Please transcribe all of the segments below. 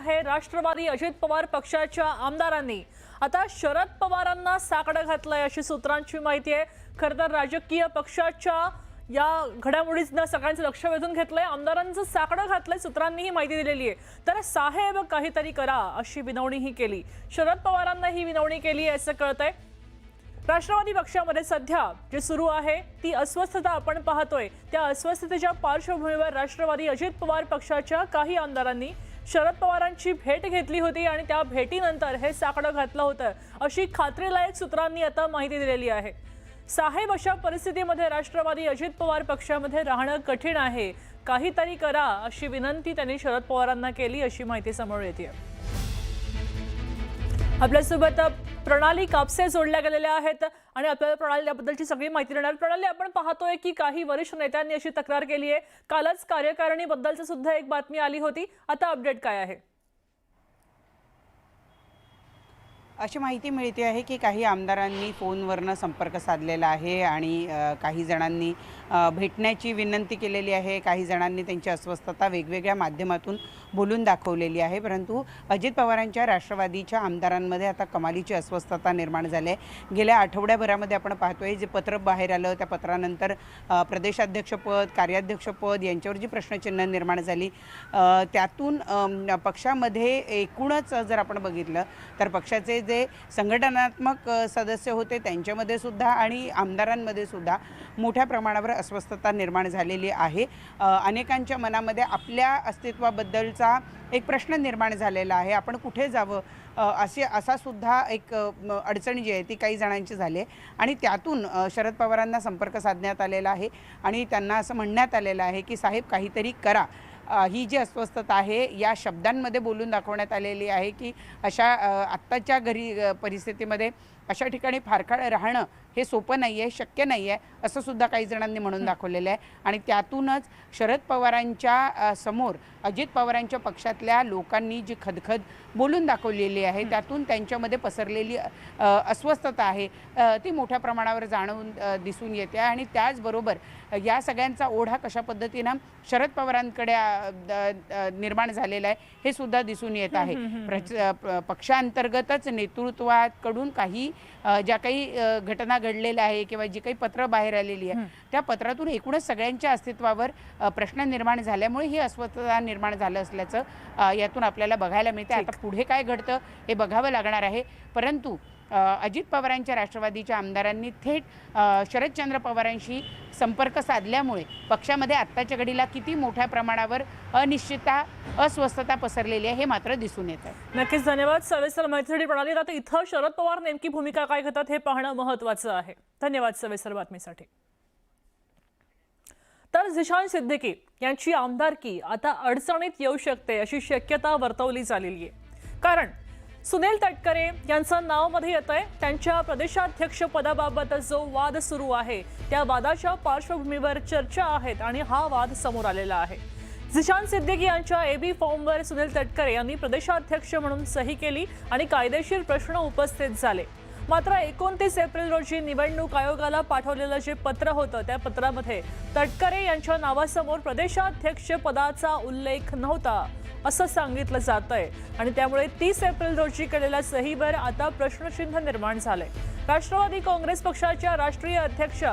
आहे राष्ट्रवादी अजित पवार पक्षाच्या आमदारांनी आता शरद पवारांना साकडं घातलंय अशी सूत्रांची माहिती आहे। खरं तर राजकीय पक्षाच्या या घडामोडींना सगळ्यांचं लक्ष वेधून घेतलंय, आमदारांचं साकडं घातलंय, सूत्रांनी ही माहिती दिलेली आहे। तर साहेब काहीतरी करा अशी विनवणी ही केली, शरद पवारांना ही विनवणी केली असं कळतंय। राष्ट्रवादी पक्षामध्ये सध्या जे सुरू आहे ती अस्वस्थता आपण पाहतोय, त्या अस्वस्थतेच्या पार्श्वभूमीवर राष्ट्रवादी अजित पवार पक्षाच्या काही आमदारांनी शरद पवारांची भेट घेतली होती आणि त्या भेटीनंतर हे साकडं घातलं होतं अशी खात्रीलायक सूत्रांनी आता माहिती दिलेली आहे। साहेब अशा परिस्थितीमध्ये राष्ट्रवादी अजित पवार पक्षामध्ये राहणं कठीण आहे, काहीतरी करा अशी विनंती त्यांनी शरद पवारांना केली अशी माहिती समोर येते। आपल्यासोबत प्रणाली कापसे जोडल्या गेलेल्या आहेत आणि आपल्याला प्रणाली याबद्दलची सगळी माहिती देणार। प्रणाली, आपण पाहतोय की काही वरिष्ठ नेत्यांनी अशी तक्रार केली आहे, कालच कार्यकारिणीबद्दलची सुद्धा एक बातमी आली होती, आता अपडेट काय आहे? अशी माहिती मिळते आहे की काही आमदारांनी फोनवरनं संपर्क साधलेला आहे आणि काही जणांनी भेटण्याची विनंती केलेली आहे, काही जणांनी त्यांची अस्वस्थता वेगवेगळ्या माध्यमातून बोलून दाखवलेली आहे। परंतु अजित पवारांच्या राष्ट्रवादीच्या आमदारांमध्ये आता कमालीची अस्वस्थता निर्माण झाली आहे। गेल्या आठवड्याभरामध्ये आपण पाहतोय जे पत्र बाहेर आलं, त्या पत्रानंतर प्रदेशाध्यक्षपद, कार्याध्यक्षपद यांच्यावर जी प्रश्नचिन्ह निर्माण झाली, त्यातून पक्षामध्ये एकूणच जर आपण बघितलं तर पक्षाचे जे संघटनात्मक सदस्य होते त्यांच्यामध्ये सुद्धा आणि आमदारांमध्ये सुद्धा मोठ्या प्रमाणावर अस्वस्थता निर्माण झालेली आहे। अनेकांच्या मनामध्ये आपल्या अस्तित्वाबद्दलचा एक प्रश्न निर्माण झालेला आहे, आपण कुठे जावं असा सुद्धा एक अडचण जी आहे ती काही जणांची झाली आहे आणि त्यातून शरद पवारांना संपर्क साधण्यात आलेला आहे आणि त्यांना असं म्हणण्यात आलेलं आहे की साहेब काहीतरी करा। ही जी अस्वस्थता आहे या शब्दांमध्ये बोलून दाखवण्यात आलेली आहे की अशा आत्ताच्या परिस्थितीमध्ये अशा ठिकाणी फार काळ राहणं हे सोपं नाही आहे, शक्य नाही आहे असं सुद्धा काही जणांनी म्हणून दाखवलेलं आहे आणि त्यातूनच शरद पवारांच्या समोर अजित पवारांच्या पक्षातल्या लोकांनी जी खदखद बोलून दाखवलेली आहे त्यातून त्यांच्यामध्ये पसरलेली अस्वस्थता आहे ती मोठ्या प्रमाणावर जाणवून दिसून येते आणि त्याचबरोबर या सगळ्यांचा ओढा कशा पद्धतीनं शरद पवारांकडे निर्माण झालेला आहे हे सुद्धा दिसून येत आहे। पक्षांतर्गतच नेतृत्वाकडून काही ज्या काही घटना घडलेल्या आहे किंवा जी काही पत्र बाहेर आलेली आहे त्या पत्रातून एकूणच सगळ्यांच्या अस्तित्वावर प्रश्न निर्माण झाल्यामुळे ही अस्वस्थता निर्माण झालं असल्याचं यातून आपल्याला बघायला मिळते। आता पुढे काय घडतं हे बघावं लागणार आहे, परंतु अजित पवारांच्या राष्ट्रवादीच्या आमदारांनी थेट शरदचंद्र पवारांशी संपर्क साधल्यामुळे पक्षामध्ये आत्ताच्या घडीला किती मोठ्या प्रमाणावर अनिश्चितता, अस्वस्थता पसरलेली आहे हे मात्र दिसून येत आहे। नक्कीच, धन्यवाद सविस्तर माहितीसाठी प्रणाली। आता इथं शरद पवार नेमकी भूमिका काय घेतात हे पाहणं महत्त्वाचं आहे। धन्यवाद सविस्तर बातमीसाठी। तर झिशान सिद्दीकी यांची आमदारकी आता अडचणीत येऊ शकते अशी शक्यता वर्तवली झालेली आहे, कारण सुनील तटकरे यांचं नाव मध्ये येतंय। त्यांच्या प्रदेशाध्यक्ष पदाबाबत जो वाद सुरू आहे त्या वादाच्या पार्श्वभूमीवर चर्चा आहेत आणि हा वाद समोर आलेला आहे। झिशान सिद्दीकी यांच्या एबी फॉर्मवर सुनील तटकरे यांनी प्रदेशाध्यक्ष म्हणून सही केली आणि कायदेशीर प्रश्न उपस्थित झाले। मात्र 29 एप्रिल रोजी निवडणूक आयोगाला पाठवलेलं जे पत्र होतं त्या पत्रामध्ये तटकरे यांच्या नावासमोर प्रदेशाध्यक्ष पदाचा उल्लेख नव्हता असं सांगितलं जातंय आणि त्यामुळे 30 एप्रिल रोजी केलेल्या सहीवर आता प्रश्नचिन्ह निर्माण झालंय। राष्ट्रवादी काँग्रेस पक्षाच्या राष्ट्रीय अध्यक्ष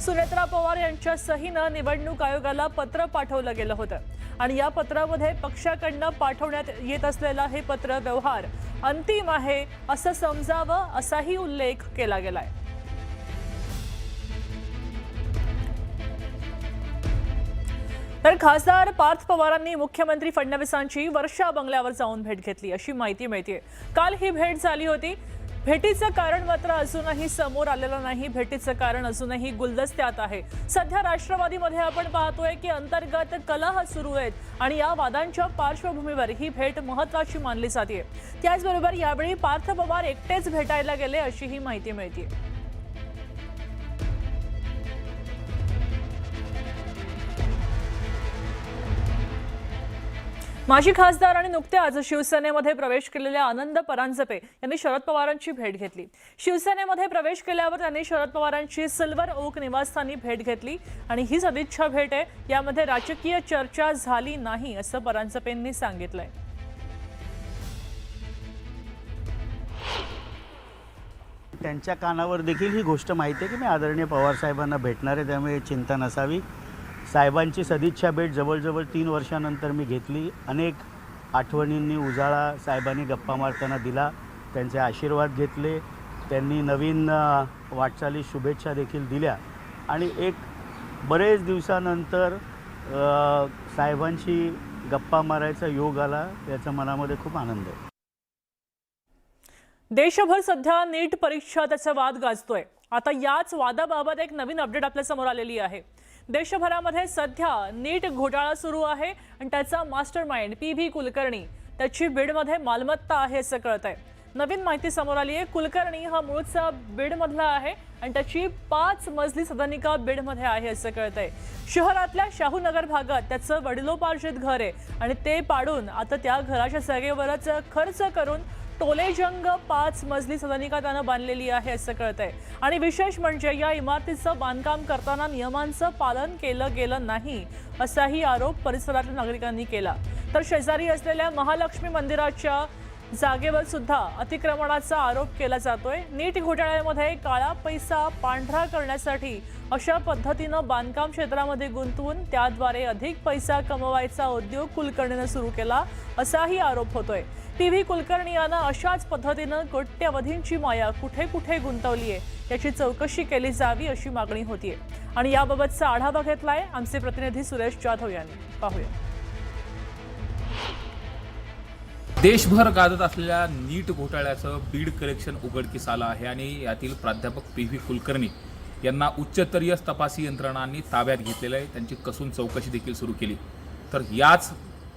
सुनेत्रा पवार यांच्या सहीनं निवडणूक आयोगाला पत्र पाठवलं गेलं होतं आणि या पत्रामध्ये पक्षाकडनं पाठवण्यात येत असलेला हे पत्र व्यवहार अंतिम आहे असं समजावं असाही उल्लेख केला गेलाय। तर खासदार पार्थ पवारांनी मुख्यमंत्री फडणवीसांची वर्षा बंगल्यावर जाऊन भेट घेतली अशी माहिती मिळते। काल ही भेट झाली होती, भेटीचं कारण मात्र अजूनही समोर आलेलं नाही, भेटीचं कारण अजूनही गुलदस्त्यात आहे। सध्या राष्ट्रवादीमध्ये आपण पाहतोय की अंतर्गत कलह सुरू आहेत आणि या वादांच्या पार्श्वभूमीवर ही भेट महत्त्वाची मानली जाते। त्याचबरोबर यावेळी पार्थ पवार एकटेच भेटायला गेले अशी ही माहिती मिळते। माजी खासदार आणि नुकत्याच शिवसेनेमध्ये प्रवेश केलेल्या आनंद परांजपे यांनी शरद पवारांची भेट घेतली। शिवसेनेमध्ये प्रवेश केल्यावर त्यांनी शरद पवारांची सिल्वर ओक निवासस्थानी भेट घेतली आणि ही सदिच्छा भेट आहे, यामध्ये राजकीय चर्चा झाली नाही असं परांजपेंनी सांगितलंय। त्यांच्या कानावर देखील ही गोष्ट माहिती आहे की मी आदरणीय पवारसाहेबांना भेटणार आहे, त्यामुळे चिंता नसावी. साहेबांची सदिच्छा भेट जवळजवळ 3 वर्षानंतर मी घेतली. अनेक आठवणींनी उजाळा साहेबांनी गप्पा मारताना दिला, त्यांचे आशीर्वाद घेतले, त्यांनी नवीन वाटचालीस शुभेच्छा देखील दिल्या आणि एक बरेच दिवसानंतर साहेबांशी गप्पा मारायचा योग आला, याचा मनामध्ये खूप आनंद आहे. देशभर सध्या नीट परीक्षा त्याचा वाद गाजतोय. आता याच वादाबाबत एक नवीन अपडेट आपल्या समोर आलेली आहे. देशभरामध्ये सध्या नीट घोटाळा सुरू आहे आणि त्याचा मास्टरमाइंड PV कुलकर्णी, त्याची बीडमध्ये मालमत्ता आहे असं कळत आहे. नवीन माहिती समोर आली आहे. कुलकर्णी हा मूळचा बीडमधला आहे आणि त्याची 5 मजली सदनिका बीडमध्ये आहे असं कळत आहे. शहरातल्या शाहूनगर भागात त्याचं वडिलोपार्जित घर आहे आणि ते पाडून आता त्या घराच्या जागेवरच खर्च करून टोलेजंग 5 मजली सदनिका त्यानं बांधलेली आहे असं कळत आहे. आणि विशेष म्हणजे या इमारतीचं बांधकाम करताना नियमांचं पालन केलं गेलं नाही असाही आरोप परिसरातल्या नागरिकांनी केला. तर शेजारी असलेल्या महालक्ष्मी मंदिराच्या जागेवर सुद्धा अतिक्रमणाचा आरोप केला जातोय. नीट घोटाळ्यामध्ये काळा पैसा पांढरा करण्यासाठी अशा पद्धतीनं बांधकाम क्षेत्रामध्ये गुंतवून त्याद्वारे अधिक पैसा कमवायचा उद्योग कुलकर्णीनं सुरू केला असाही आरोप होतोय. PV कुलकर्णी यानं अशाच पद्धतीनं कोट्यवधींची माया कुठे कुठे गुंतवली आहे याची चौकशी केली जावी अशी मागणी होतीये. आणि याबाबतचा आढावा घेतलाय आमचे प्रतिनिधी सुरेश जाधव यांनी. पाहूया. देशभर गाजत असलेल्या नीट घोटाळ्याचं बीड कलेक्शन उघडकीस आलं आहे आणि यातील प्राध्यापक PV कुलकर्णी यांना उच्चस्तरीय तपासी यंत्रणांनी ताब्यात घेतलेलं आहे. त्यांची कसून चौकशी देखील सुरू केली. तर याच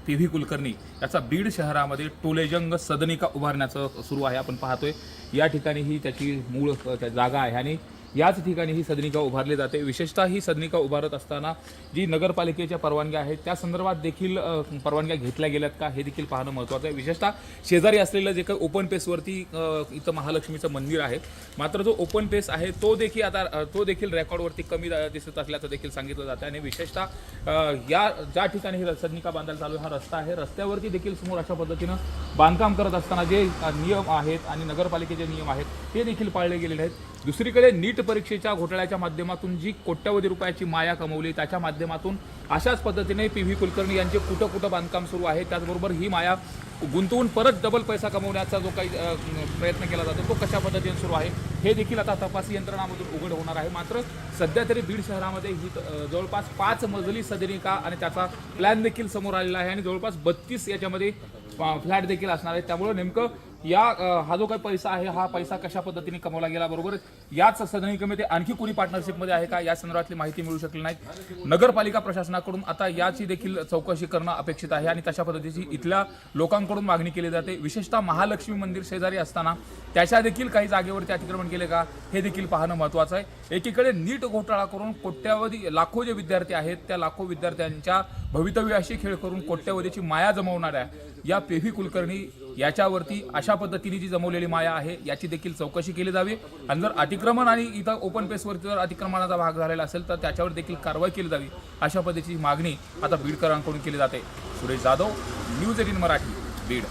PV कुलकर्णी याचा बीड शहरामध्ये टोलेजंग सदनिका उभारण्याचं सुरू आहे. आपण पाहतोय या ठिकाणी ही त्याची मूळ जागा आहे आणि याच ठिकाणी ही सदनिका उभारली जाते. विशेषतः ही सदनिका उभारत असताना जी नगरपालिकेच्या परवानग्या आहेत त्या संदर्भात देखील परवानग्या घेतल्या गेल्यात का हे देखील पाहणं महत्त्वाचं आहे. विशेषतः शेजारी असलेलं जे काही ओपन पेसवरती इथं महालक्ष्मीचं मंदिर आहे, मात्र जो ओपन पेस आहे तो देखील रेकॉर्डवरती कमी दिसत असल्याचं देखील सांगितलं जातं. आणि विशेषतः या ज्या ठिकाणी ही सदनिका बांधायला चालू हा रस्ता आहे, रस्त्यावरती देखील समोर अशा पद्धतीनं बांधकाम करत असताना जे नियम आहेत आणि नगरपालिकेचे नियम आहेत ते देखील पाळले गेलेले आहेत. दुसरीकडे नीट परीक्षेच्या घोटाळ्याच्या माध्यमातून जी कोट्यवधी रुपयाची माया कमवली त्याच्या माध्यमातून अशाच पद्धतीने PV कुलकर्णी यांचे कुठं बांधकाम सुरू आहे. त्याचबरोबर ही माया गुंतवून परत डबल पैसा कमवण्याचा जो काही प्रयत्न केला जातो तो कशा पद्धतीने सुरू आहे हे देखील आता तपासी यंत्रणामधून उघड होणार आहे. मात्र सध्या तरी बीड शहरामध्ये ही जवळपास 5 मजली सदनिका आणि त्याचा प्लॅन देखील समोर आलेला आहे आणि जवळपास 32 याच्यामध्ये फ्लॅट देखील असणार आहे. त्यामुळे नेमकं हा जो काही पैसा आहे हा पैसा कशा पद्धतीने कमवला गेला, बरोबर याच सदनिकेमध्ये आणखी कोणी पार्टनरशिपमध्ये आहे का या संदर्भातली माहिती मिळू शकली नाही. नगरपालिका प्रशासनाकडून आता याची देखील चौकशी करणं अपेक्षित आहे आणि तशा पद्धतीची इथल्या लोकांकडून मागणी केली जाते. विशेषतः महालक्ष्मी मंदिर शेजारी असताना त्याच्या देखील काही जागेवरती अतिक्रमण केले का हे देखील पाहणं महत्त्वाचं आहे. एकीकडे नीट घोटाळा करून कोट्यवधी लाखो जे विद्यार्थी आहेत त्या लाखो विद्यार्थ्यांच्या भवितव्याशी खेळ करून कोट्यवधीची माया जमवणाऱ्या या PV कुलकर्णी याच्यावरती अशा पद्धतीने जी जमवलेली माया आहे याची देखील चौकशी केली जावी आणि जर अतिक्रमण आणि इथं ओपन पेसवरती जर अतिक्रमणाचा भाग झालेला असेल तर त्याच्यावर देखील कारवाई केली जावी अशा पद्धतीची मागणी आता बीडकरांकडून केली जाते. सुरेश जाधव, न्यूज 18 मराठी, बीड.